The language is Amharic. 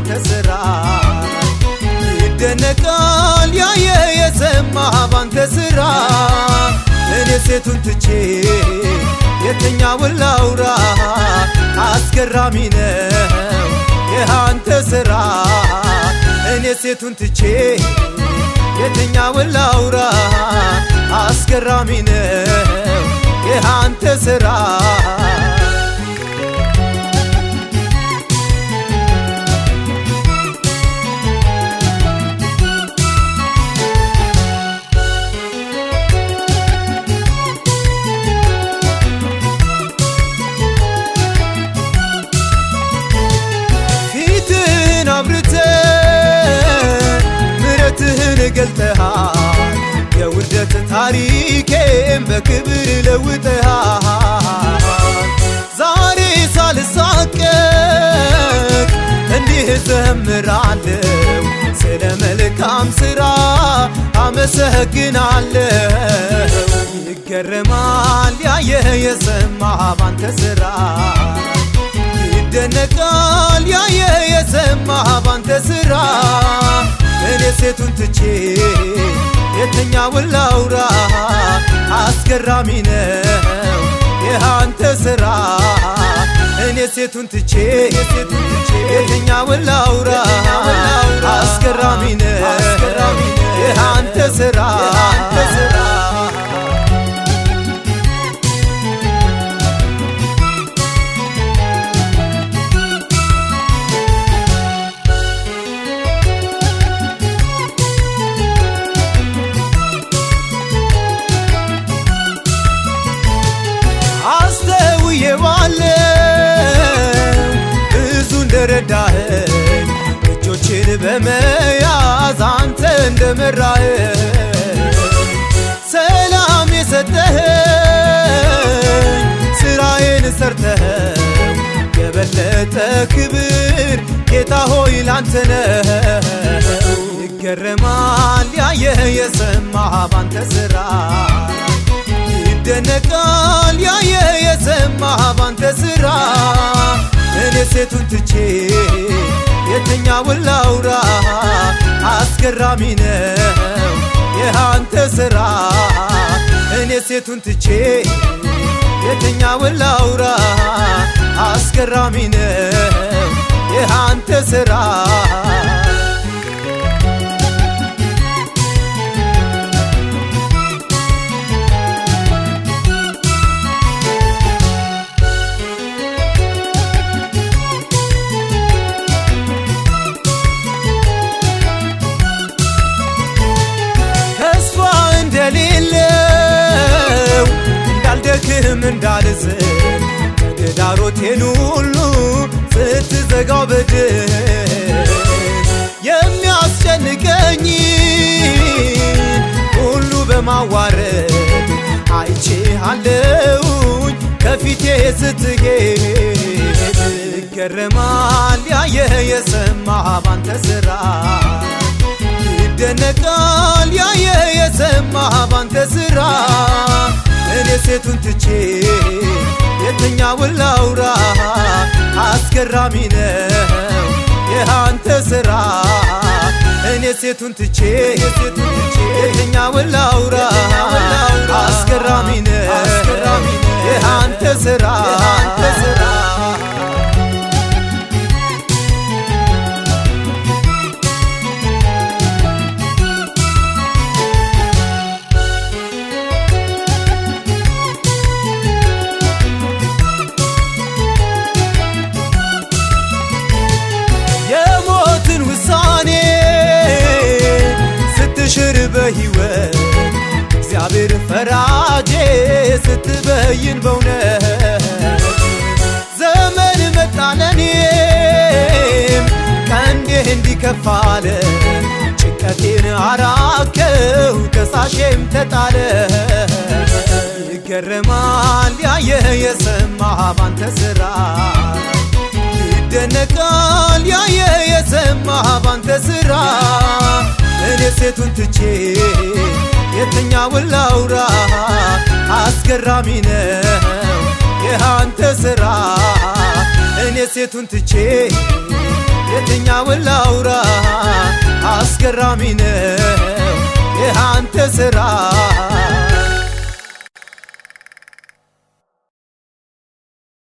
ባንተ ስራ ይደነቃል ያየ የሰማ ባንተ ስራ እኔ ሴቱን ትቼ የትኛውን ላውራ አስገራሚ ነው ያንተ ስራ እኔ ሴቱን ትቼ የትኛውን ላውራ አስገራሚ ነው ያንተ ስራ ፊትን አብርተ ምሕረትህን ገልጠሃል የውርደት ታሪኬን በክብር ለውጠሃል ዛሬ ሳልሳቀቅ እንዲህ ዘምራለሁ ስለ መልካም ሥራ አመሰግናለሁ ይገረማል ያየ የሰማ ባንተ ሥራ ይደነቃል ያየ የሰማ ባንተ ሥራ እኔ ሴቱን ትቼ የትኛውን ላውራ አስገራሚ ነው ያንተ ስራ እኔ ሴቱን ትቼ የትኛውን ላውራ አስገራሚ ነው ያንተ ስራ ብዙ እንደረዳኸኝ እጆችን በመያዝ አንተ እንደመራኸኝ ሰላም የሰጠኸኝ ስራዬን ሰርተኸው የበለጠ ክብር ጌታ ሆይ ላንተ ነው ይገረማል ያየ የሰማ ባንተ ስራ ይደነቃል ያየ የሰማ ባንተ ስራ እኔ ሴቱን ትቼ የትኛውን ላውራ አስገራሚ ነው ያንተ ስራ እኔ ሴቱን ትቼ የትኛውን ላውራ አስገራሚ ነው ያንተ ስራ እንዳልደክም እንዳልዝል ተግዳሮቴን ሁሉ ስትዘጋው በድል የሚያስጨንቀኝን ሁሉ በማዋረድ አይቼሃለሁኝ ከፊቴ ስትሄድ ይገረማል ያየ የሰማ ባንተ ስራ ይደነቃል ያየ የሰማ ባንተ ስራ እኔ ሴቱን ትቼ የትኛውን ላውራ አስገራሚ ነው ያንተ ስራ እኔ ሴቱን ትቼ የትኛውን ላውራ አስገራሚ ነው ያንተ ስራ ሽር በሕይወት እግዚአብሔር ፈራጄ ስትበይን በእውነት ዘመን መጣ ለኔም ቀንዴ እንዲከፋለ ጭንቀቴን አራከው ከሳሼም ተጣለ ይገረማል ያየ የሰማ ባንተ ስራ ይደነቃል ያየ የሰማ ባንተ ስራ እኔ ሴቱን ትቼ የትኛውን ላውራ አስገራሚ ነው ያንተ ስራ እኔ ሴቱን ትቼ የትኛውን ላውራ አስገራሚ ነው ያንተ ስራ